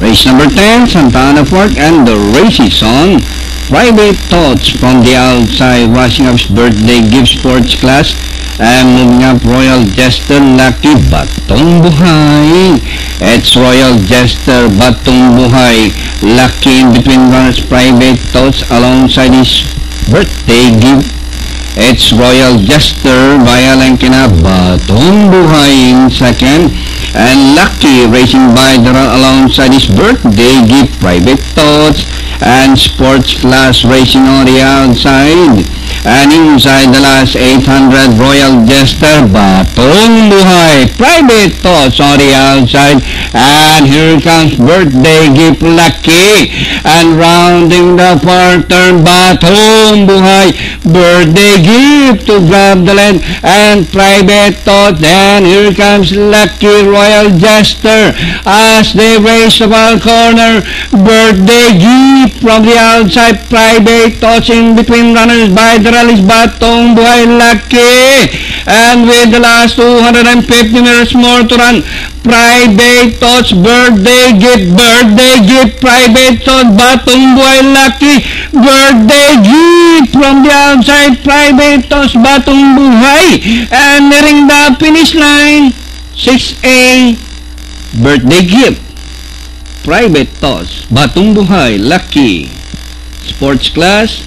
Race number 10, Santana Fork and the Racy Song. Private Thoughts from the outside, rushing up birthday gift sports class. And moving up, Royal Jester, Lucky Batong Buhay. It's Royal Jester, Batong Buhay. Lucky in between runners, Private Thoughts alongside his birthday gift. It's Royal Jester, Bayalankina, Batong Buhay in second. And Lucky racing by the run alongside his birthday gift, Private Thoughts. And Sports Class racing on the outside. And inside the last 800, Royal Jester, Batong Buhay, Private Thoughts on the outside. And here comes birthday gift, Lucky. And rounding the far turn, Batong Buhay, birthday gift to grab the lead. And Private Thoughts. And here comes Lucky, Royal Jester as they race the ball corner. Birthday gift from the outside, Private Thoughts in between runners by the rallies, Batong Buhay, Lucky. And with the last 250 meters more to run, Private Thoughts, birthday gift, Private Thoughts, Batong Buhay, Lucky, birthday gift from the outside, Private Thoughts, Batong Buhay. And nearing the finish line, 6A, birthday gift, Private Thoughts, Batong Buhay, Lucky. Sports Class,